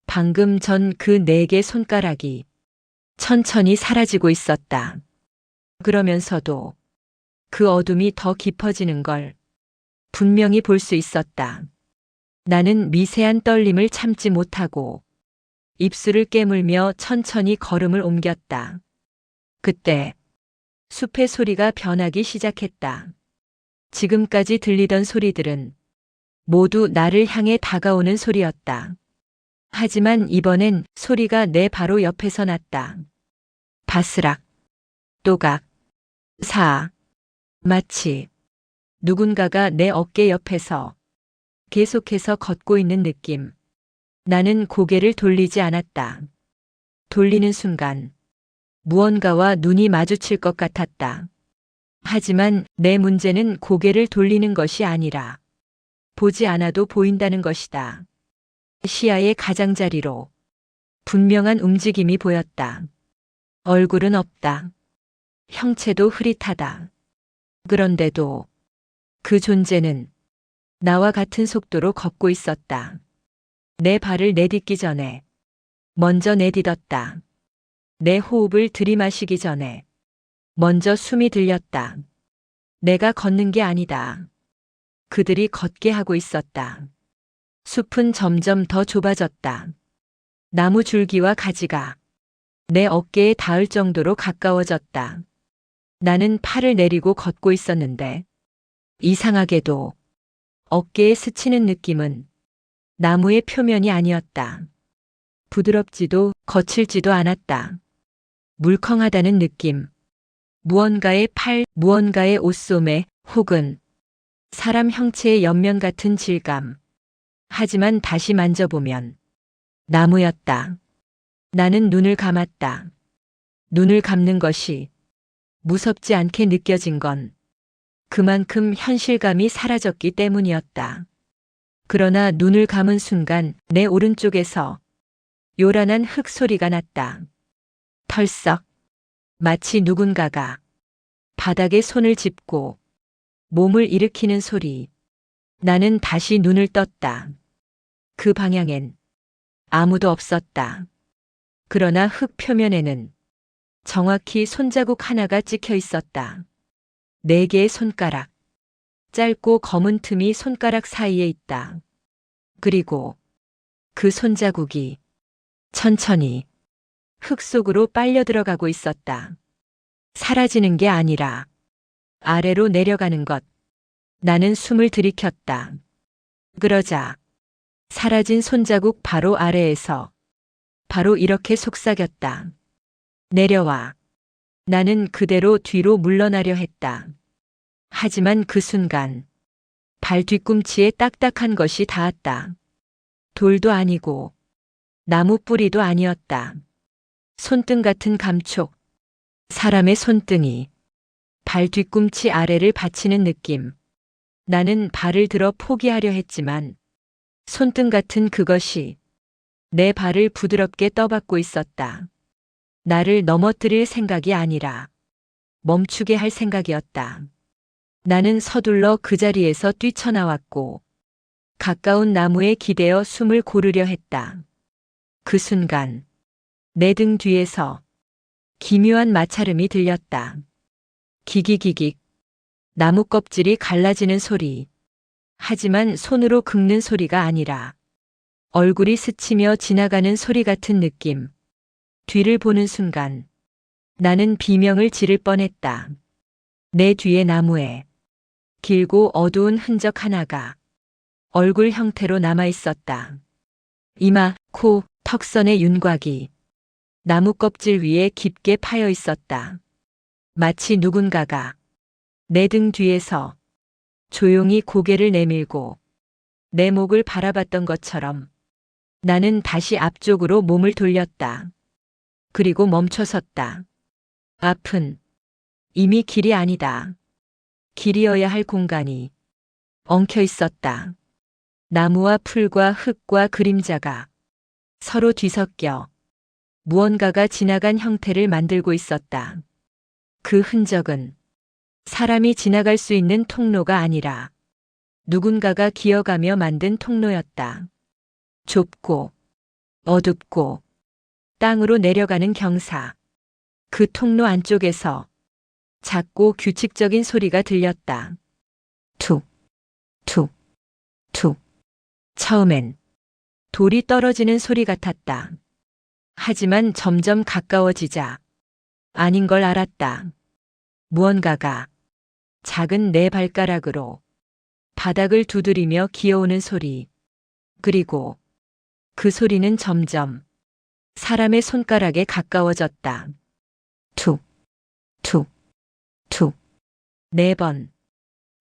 방금 전 그 4개 손가락이 천천히 사라지고 있었다. 그러면서도 그 어둠이 더 깊어지는 걸 분명히 볼 수 있었다. 나는 미세한 떨림을 참지 못하고 입술을 깨물며 천천히 걸음을 옮겼다. 그때 숲의 소리가 변하기 시작했다. 지금까지 들리던 소리들은 모두 나를 향해 다가오는 소리였다. 하지만 이번엔 소리가 내 바로 옆에서 났다. 바스락, 또각, 사. 마치 누군가가 내 어깨 옆에서 계속해서 걷고 있는 느낌. 나는 고개를 돌리지 않았다. 돌리는 순간 무언가와 눈이 마주칠 것 같았다. 하지만 내 문제는 고개를 돌리는 것이 아니라 보지 않아도 보인다는 것이다. 시야의 가장자리로 분명한 움직임이 보였다. 얼굴은 없다. 형체도 흐릿하다. 그런데도 그 존재는 나와 같은 속도로 걷고 있었다. 내 발을 내딛기 전에 먼저 내딛었다. 내 호흡을 들이마시기 전에 먼저 숨이 들렸다. 내가 걷는 게 아니다. 그들이 걷게 하고 있었다. 숲은 점점 더 좁아졌다. 나무 줄기와 가지가 내 어깨에 닿을 정도로 가까워졌다. 나는 팔을 내리고 걷고 있었는데 이상하게도 어깨에 스치는 느낌은 나무의 표면이 아니었다. 부드럽지도 거칠지도 않았다. 물컹하다는 느낌. 무언가의 팔, 무언가의 옷소매 혹은 사람 형체의 옆면 같은 질감. 하지만 다시 만져보면 나무였다. 나는 눈을 감았다. 눈을 감는 것이 무섭지 않게 느껴진 건 그만큼 현실감이 사라졌기 때문이었다. 그러나 눈을 감은 순간 내 오른쪽에서 요란한 흙 소리가 났다. 털썩. 마치 누군가가 바닥에 손을 짚고 몸을 일으키는 소리. 나는 다시 눈을 떴다. 그 방향엔 아무도 없었다. 그러나 흙 표면에는 정확히 손자국 하나가 찍혀 있었다. 4개의 손가락. 짧고 검은 틈이 손가락 사이에 있다. 그리고 그 손자국이 천천히 흙 속으로 빨려 들어가고 있었다. 사라지는 게 아니라 아래로 내려가는 것. 나는 숨을 들이켰다. 그러자 사라진 손자국 바로 아래에서 바로 이렇게 속삭였다. 내려와. 나는 그대로 뒤로 물러나려 했다. 하지만 그 순간 발 뒤꿈치에 딱딱한 것이 닿았다. 돌도 아니고 나무 뿌리도 아니었다. 손등 같은 감촉. 사람의 손등이 발 뒤꿈치 아래를 받치는 느낌. 나는 발을 들어 포기하려 했지만 손등 같은 그것이 내 발을 부드럽게 떠받고 있었다. 나를 넘어뜨릴 생각이 아니라 멈추게 할 생각이었다. 나는 서둘러 그 자리에서 뛰쳐나왔고 가까운 나무에 기대어 숨을 고르려 했다. 그 순간 내 등 뒤에서 기묘한 마찰음이 들렸다. 기기기기. 나무 껍질이 갈라지는 소리. 하지만 손으로 긁는 소리가 아니라 얼굴이 스치며 지나가는 소리 같은 느낌. 뒤를 보는 순간 나는 비명을 지를 뻔했다. 내 뒤의 나무에 길고 어두운 흔적 하나가 얼굴 형태로 남아 있었다. 이마, 코, 턱선의 윤곽이 나무 껍질 위에 깊게 파여 있었다. 마치 누군가가 내 등 뒤에서 조용히 고개를 내밀고 내 목을 바라봤던 것처럼 나는 다시 앞쪽으로 몸을 돌렸다. 그리고 멈춰섰다. 앞은 이미 길이 아니다. 길이어야 할 공간이 엉켜 있었다. 나무와 풀과 흙과 그림자가 서로 뒤섞여 무언가가 지나간 형태를 만들고 있었다. 그 흔적은 사람이 지나갈 수 있는 통로가 아니라 누군가가 기어가며 만든 통로였다. 좁고 어둡고 땅으로 내려가는 경사. 그 통로 안쪽에서 작고 규칙적인 소리가 들렸다. 툭, 툭, 툭. 처음엔 돌이 떨어지는 소리 같았다. 하지만 점점 가까워지자 아닌 걸 알았다. 무언가가 작은 내 발가락으로 바닥을 두드리며 기어오는 소리. 그리고 그 소리는 점점 사람의 손가락에 가까워졌다. 툭, 툭, 툭. 4번.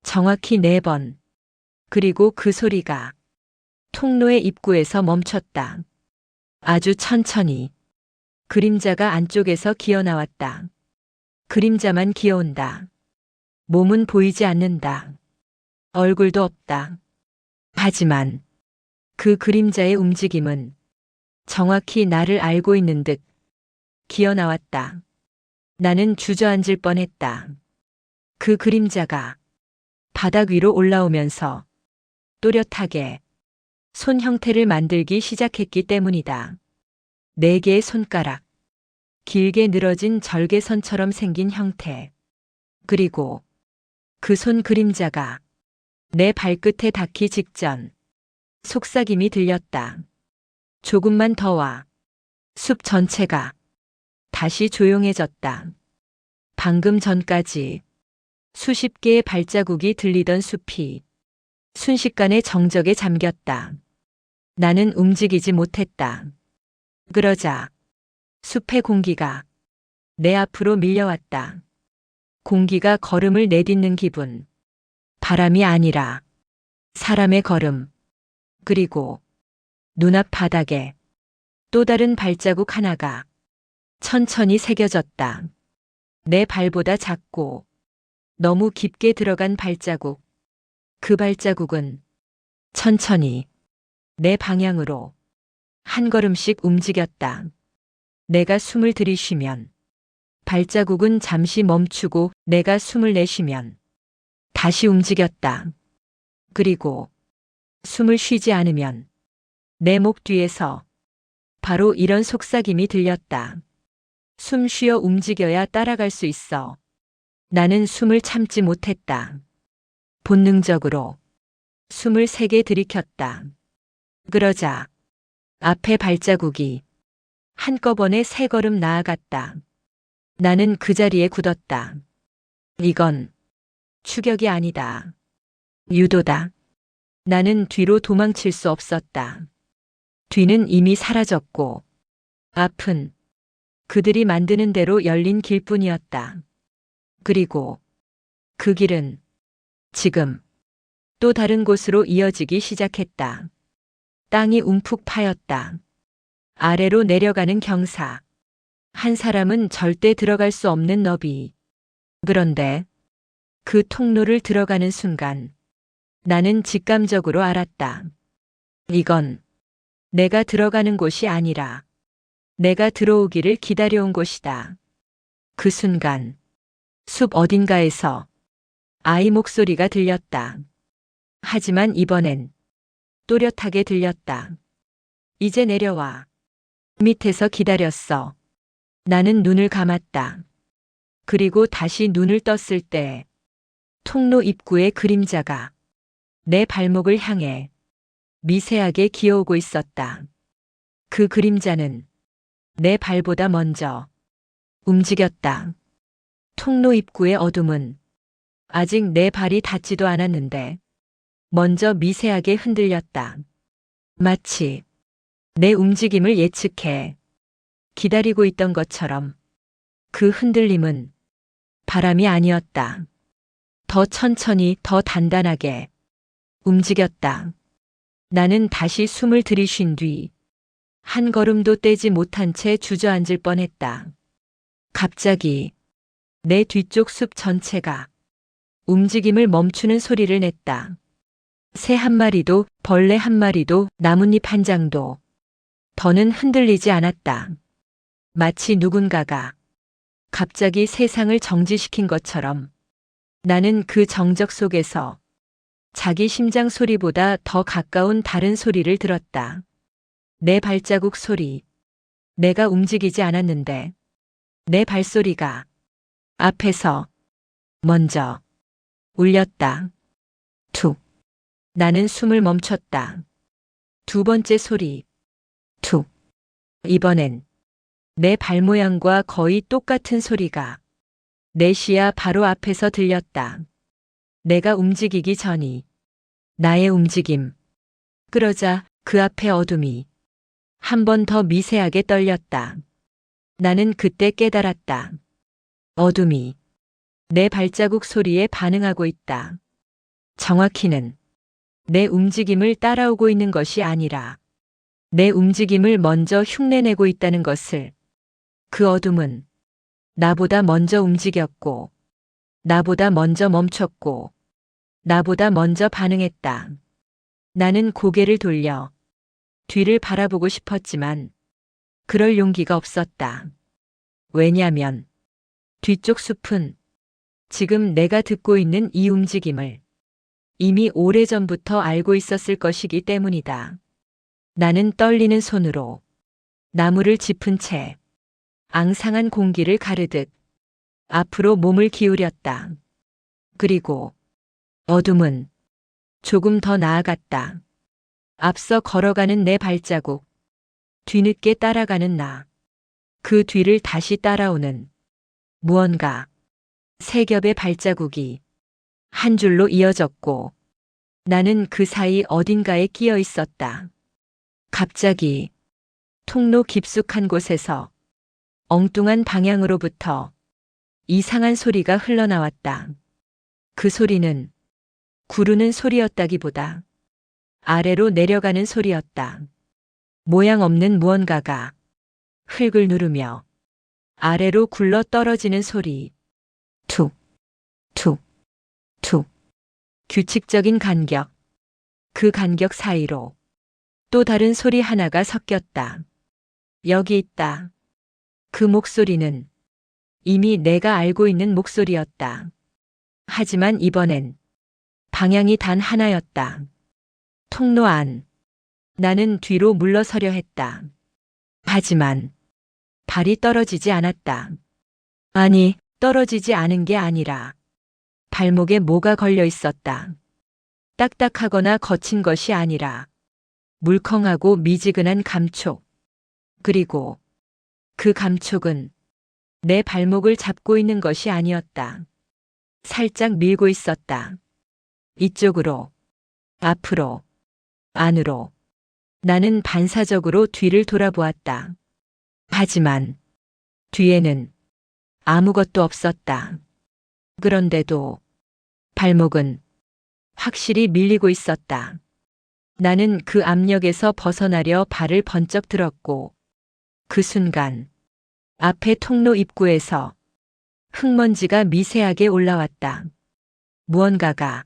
정확히 4번. 그리고 그 소리가 통로의 입구에서 멈췄다. 아주 천천히. 그림자가 안쪽에서 기어나왔다. 그림자만 기어온다. 몸은 보이지 않는다. 얼굴도 없다. 하지만 그 그림자의 움직임은 정확히 나를 알고 있는 듯 기어나왔다. 나는 주저앉을 뻔했다. 그 그림자가 바닥 위로 올라오면서 또렷하게 손 형태를 만들기 시작했기 때문이다. 4개의 손가락, 길게 늘어진 절개선처럼 생긴 형태. 그리고 그 손 그림자가 내 발끝에 닿기 직전 속삭임이 들렸다. 조금만 더 와. 숲 전체가 다시 조용해졌다. 방금 전까지 수십 개의 발자국이 들리던 숲이 순식간에 정적에 잠겼다. 나는 움직이지 못했다. 그러자 숲의 공기가 내 앞으로 밀려왔다. 공기가 걸음을 내딛는 기분. 바람이 아니라 사람의 걸음. 그리고 눈앞 바닥에 또 다른 발자국 하나가 천천히 새겨졌다. 내 발보다 작고 너무 깊게 들어간 발자국. 그 발자국은 천천히 내 방향으로 한 걸음씩 움직였다. 내가 숨을 들이쉬면 발자국은 잠시 멈추고 내가 숨을 내쉬면 다시 움직였다. 그리고 숨을 쉬지 않으면 내 목 뒤에서 바로 이런 속삭임이 들렸다. 숨 쉬어 움직여야 따라갈 수 있어. 나는 숨을 참지 못했다. 본능적으로 숨을 세게 들이켰다. 그러자 앞에 발자국이 한꺼번에 3걸음 나아갔다. 나는 그 자리에 굳었다. 이건 추격이 아니다. 유도다. 나는 뒤로 도망칠 수 없었다. 뒤는 이미 사라졌고 앞은 그들이 만드는 대로 열린 길뿐이었다. 그리고 그 길은 지금 또 다른 곳으로 이어지기 시작했다. 땅이 움푹 파였다. 아래로 내려가는 경사. 한 사람은 절대 들어갈 수 없는 너비. 그런데 그 통로를 들어가는 순간 나는 직감적으로 알았다. 이건 내가 들어가는 곳이 아니라 내가 들어오기를 기다려온 곳이다. 그 순간 숲 어딘가에서 아이 목소리가 들렸다. 하지만 이번엔 또렷하게 들렸다. 이제 내려와. 밑에서 기다렸어. 나는 눈을 감았다. 그리고 다시 눈을 떴을 때 통로 입구의 그림자가 내 발목을 향해 미세하게 기어오고 있었다. 그 그림자는 내 발보다 먼저 움직였다. 통로 입구의 어둠은 아직 내 발이 닿지도 않았는데 먼저 미세하게 흔들렸다. 마치 내 움직임을 예측해 기다리고 있던 것처럼. 그 흔들림은 바람이 아니었다. 더 천천히, 더 단단하게 움직였다. 나는 다시 숨을 들이쉰 뒤 한 걸음도 떼지 못한 채 주저앉을 뻔했다. 갑자기 내 뒤쪽 숲 전체가 움직임을 멈추는 소리를 냈다. 새 한 마리도, 벌레 한 마리도, 나뭇잎 한 장도 더는 흔들리지 않았다. 마치 누군가가 갑자기 세상을 정지시킨 것처럼. 나는 그 정적 속에서 자기 심장 소리보다 더 가까운 다른 소리를 들었다. 내 발자국 소리. 내가 움직이지 않았는데 내 발소리가 앞에서 먼저 울렸다. 툭. 나는 숨을 멈췄다. 두 번째 소리. 툭. 이번엔 내 발 모양과 거의 똑같은 소리가 내 시야 바로 앞에서 들렸다. 내가 움직이기 전이 나의 움직임. 그러자 그 앞의 어둠이 한 번 더 미세하게 떨렸다. 나는 그때 깨달았다. 어둠이 내 발자국 소리에 반응하고 있다. 정확히는 내 움직임을 따라오고 있는 것이 아니라 내 움직임을 먼저 흉내내고 있다는 것을. 그 어둠은 나보다 먼저 움직였고, 나보다 먼저 멈췄고, 나보다 먼저 반응했다. 나는 고개를 돌려 뒤를 바라보고 싶었지만 그럴 용기가 없었다. 왜냐면 뒤쪽 숲은 지금 내가 듣고 있는 이 움직임을 이미 오래전부터 알고 있었을 것이기 때문이다. 나는 떨리는 손으로 나무를 짚은 채 앙상한 공기를 가르듯 앞으로 몸을 기울였다. 그리고 어둠은 조금 더 나아갔다. 앞서 걸어가는 내 발자국, 뒤늦게 따라가는 나, 그 뒤를 다시 따라오는 무언가. 세 겹의 발자국이 한 줄로 이어졌고 나는 그 사이 어딘가에 끼어 있었다. 갑자기 통로 깊숙한 곳에서 엉뚱한 방향으로부터 이상한 소리가 흘러나왔다. 그 소리는 구르는 소리였다기보다 아래로 내려가는 소리였다. 모양 없는 무언가가 흙을 누르며 아래로 굴러 떨어지는 소리. 툭, 툭, 툭. 규칙적인 간격. 그 간격 사이로 또 다른 소리 하나가 섞였다. 여기 있다. 그 목소리는 이미 내가 알고 있는 목소리였다. 하지만 이번엔 방향이 단 하나였다. 통로 안. 나는 뒤로 물러서려 했다. 하지만 발이 떨어지지 않았다. 아니, 떨어지지 않은 게 아니라 발목에 뭐가 걸려 있었다. 딱딱하거나 거친 것이 아니라 물컹하고 미지근한 감촉. 그리고 그 감촉은 내 발목을 잡고 있는 것이 아니었다. 살짝 밀고 있었다. 이쪽으로, 앞으로, 안으로. 나는 반사적으로 뒤를 돌아보았다. 하지만 뒤에는 아무것도 없었다. 그런데도 발목은 확실히 밀리고 있었다. 나는 그 압력에서 벗어나려 발을 번쩍 들었고 그 순간 앞에 통로 입구에서 흙먼지가 미세하게 올라왔다. 무언가가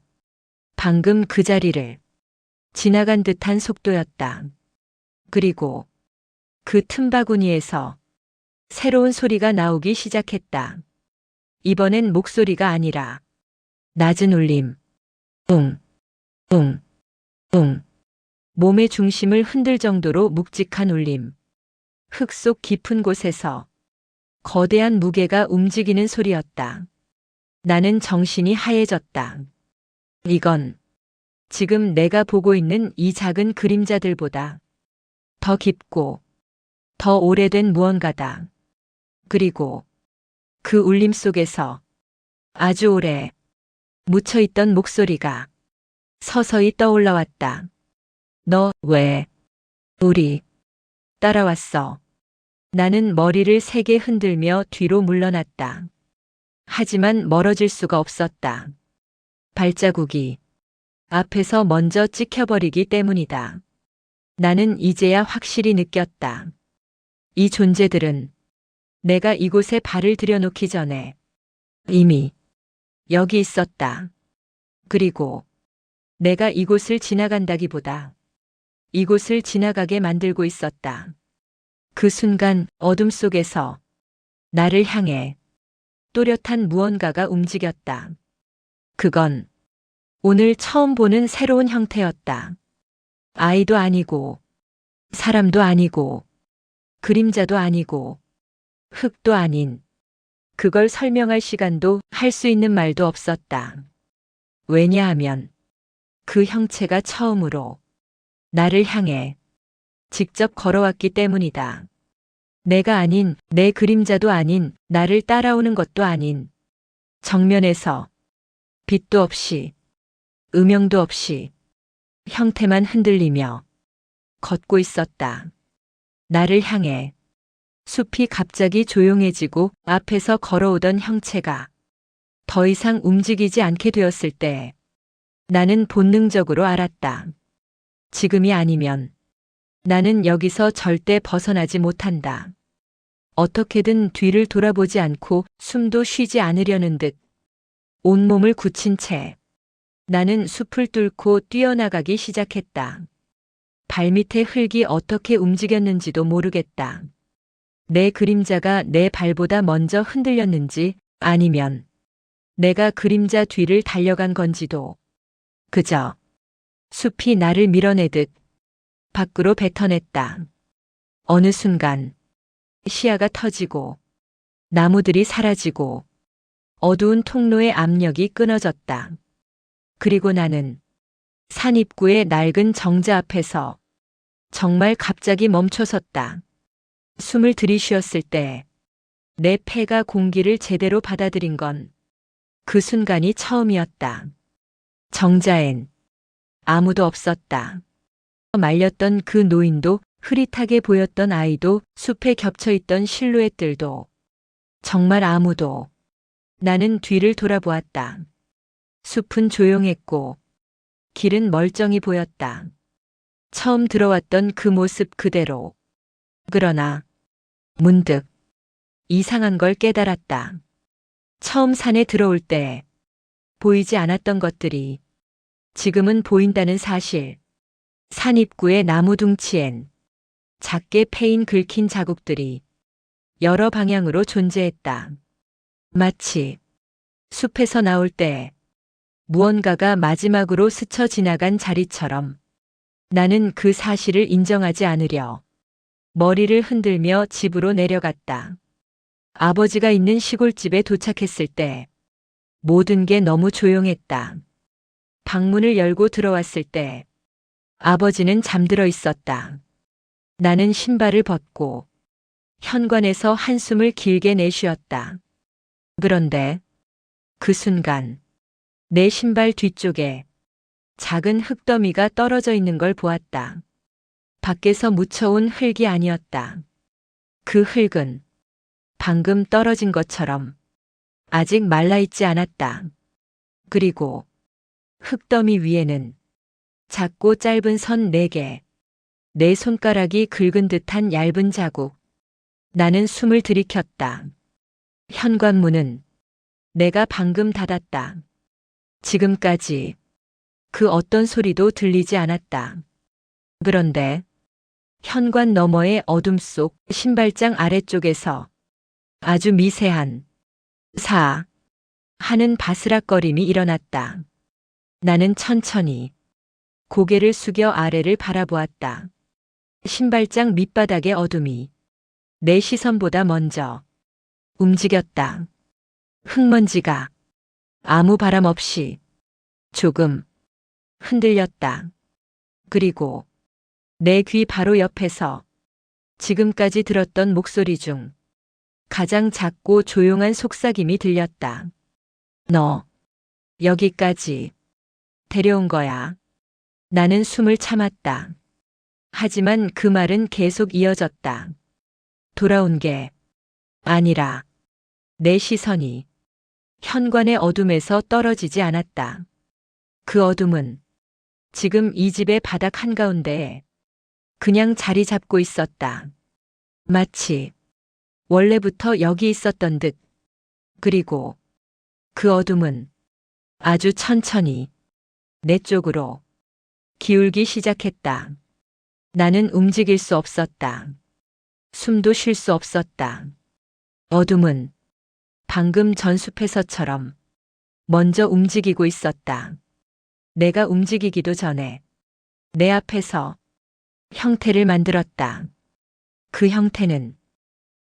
방금 그 자리를 지나간 듯한 속도였다. 그리고 그 틈바구니에서 새로운 소리가 나오기 시작했다. 이번엔 목소리가 아니라 낮은 울림. 웅, 웅, 웅. 몸의 중심을 흔들 정도로 묵직한 울림. 흙 속 깊은 곳에서 거대한 무게가 움직이는 소리였다. 나는 정신이 하얘졌다. 이건 지금 내가 보고 있는 이 작은 그림자들보다 더 깊고 더 오래된 무언가다. 그리고 그 울림 속에서 아주 오래 묻혀있던 목소리가 서서히 떠올라왔다. 너 왜 우리 따라왔어? 나는 머리를 세게 흔들며 뒤로 물러났다. 하지만 멀어질 수가 없었다. 발자국이 앞에서 먼저 찍혀버리기 때문이다. 나는 이제야 확실히 느꼈다. 이 존재들은 내가 이곳에 발을 들여놓기 전에 이미 여기 있었다. 그리고 내가 이곳을 지나간다기보다 이곳을 지나가게 만들고 있었다. 그 순간 어둠 속에서 나를 향해 또렷한 무언가가 움직였다. 그건 오늘 처음 보는 새로운 형태였다. 아이도 아니고, 사람도 아니고, 그림자도 아니고, 흙도 아닌, 그걸 설명할 시간도 할 수 있는 말도 없었다. 왜냐하면 그 형체가 처음으로 나를 향해 직접 걸어왔기 때문이다. 내가 아닌, 내 그림자도 아닌, 나를 따라오는 것도 아닌, 정면에서 빛도 없이, 음영도 없이, 형태만 흔들리며 걷고 있었다. 나를 향해 숲이 갑자기 조용해지고 앞에서 걸어오던 형체가 더 이상 움직이지 않게 되었을 때 나는 본능적으로 알았다. 지금이 아니면 나는 여기서 절대 벗어나지 못한다. 어떻게든 뒤를 돌아보지 않고 숨도 쉬지 않으려는 듯 온몸을 굳힌 채 나는 숲을 뚫고 뛰어나가기 시작했다. 발밑의 흙이 어떻게 움직였는지도 모르겠다. 내 그림자가 내 발보다 먼저 흔들렸는지 아니면 내가 그림자 뒤를 달려간 건지도 그저 숲이 나를 밀어내듯 밖으로 뱉어냈다. 어느 순간 시야가 터지고 나무들이 사라지고 어두운 통로의 압력이 끊어졌다. 그리고 나는 산 입구의 낡은 정자 앞에서 정말 갑자기 멈춰섰다. 숨을 들이쉬었을 때 내 폐가 공기를 제대로 받아들인 건 그 순간이 처음이었다. 정자엔 아무도 없었다. 말렸던 그 노인도 흐릿하게 보였던 아이도 숲에 겹쳐있던 실루엣들도 정말 아무도. 나는 뒤를 돌아보았다. 숲은 조용했고 길은 멀쩡히 보였다. 처음 들어왔던 그 모습 그대로. 그러나 문득 이상한 걸 깨달았다. 처음 산에 들어올 때 보이지 않았던 것들이 지금은 보인다는 사실. 산 입구의 나무 둥치엔 작게 패인 긁힌 자국들이 여러 방향으로 존재했다. 마치 숲에서 나올 때 무언가가 마지막으로 스쳐 지나간 자리처럼. 나는 그 사실을 인정하지 않으려 머리를 흔들며 집으로 내려갔다. 아버지가 있는 시골집에 도착했을 때 모든 게 너무 조용했다. 방문을 열고 들어왔을 때 아버지는 잠들어 있었다. 나는 신발을 벗고 현관에서 한숨을 길게 내쉬었다. 그런데 그 순간 내 신발 뒤쪽에 작은 흙더미가 떨어져 있는 걸 보았다. 밖에서 묻혀온 흙이 아니었다. 그 흙은 방금 떨어진 것처럼 아직 말라있지 않았다. 그리고 흙더미 위에는 작고 짧은 선 4개, 내 손가락이 긁은 듯한 얇은 자국. 나는 숨을 들이켰다. 현관문은 내가 방금 닫았다. 지금까지 그 어떤 소리도 들리지 않았다. 그런데 현관 너머의 어둠 속 신발장 아래쪽에서 아주 미세한 사 하는 바스락거림이 일어났다. 나는 천천히 고개를 숙여 아래를 바라보았다. 신발장 밑바닥의 어둠이 내 시선보다 먼저 움직였다. 흙먼지가 아무 바람 없이 조금 흔들렸다. 그리고 내 귀 바로 옆에서 지금까지 들었던 목소리 중 가장 작고 조용한 속삭임이 들렸다. 너 여기까지 데려온 거야. 나는 숨을 참았다. 하지만 그 말은 계속 이어졌다. 돌아온 게 아니라 내 시선이 현관의 어둠에서 떨어지지 않았다. 그 어둠은 지금 이 집의 바닥 한가운데에 그냥 자리 잡고 있었다. 마치 원래부터 여기 있었던 듯. 그리고 그 어둠은 아주 천천히 내 쪽으로 기울기 시작했다. 나는 움직일 수 없었다. 숨도 쉴 수 없었다. 어둠은 방금 전 숲에서처럼 먼저 움직이고 있었다. 내가 움직이기도 전에 내 앞에서 형태를 만들었다. 그 형태는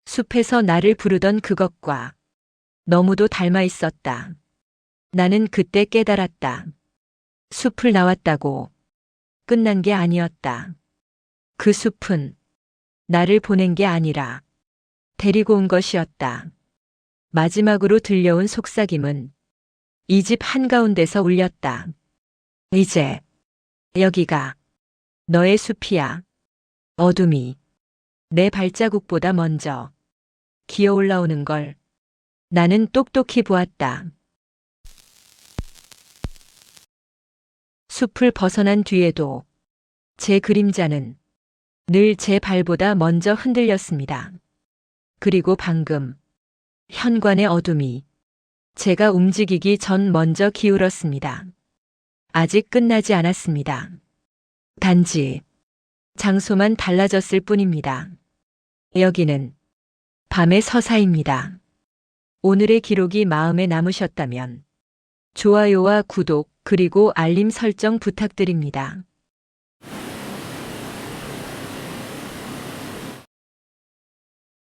숲에서 나를 부르던 그것과 너무도 닮아 있었다. 나는 그때 깨달았다. 숲을 나왔다고 끝난 게 아니었다. 그 숲은 나를 보낸 게 아니라 데리고 온 것이었다. 마지막으로 들려온 속삭임은 이 집 한가운데서 울렸다. 이제 여기가 너의 숲이야. 어둠이 내 발자국보다 먼저 기어 올라오는 걸 나는 똑똑히 보았다. 숲을 벗어난 뒤에도 제 그림자는 늘 제 발보다 먼저 흔들렸습니다. 그리고 방금 현관의 어둠이 제가 움직이기 전 먼저 기울었습니다. 아직 끝나지 않았습니다. 단지 장소만 달라졌을 뿐입니다. 여기는 밤의 서사입니다. 오늘의 기록이 마음에 남으셨다면 좋아요와 구독 그리고 알림 설정 부탁드립니다.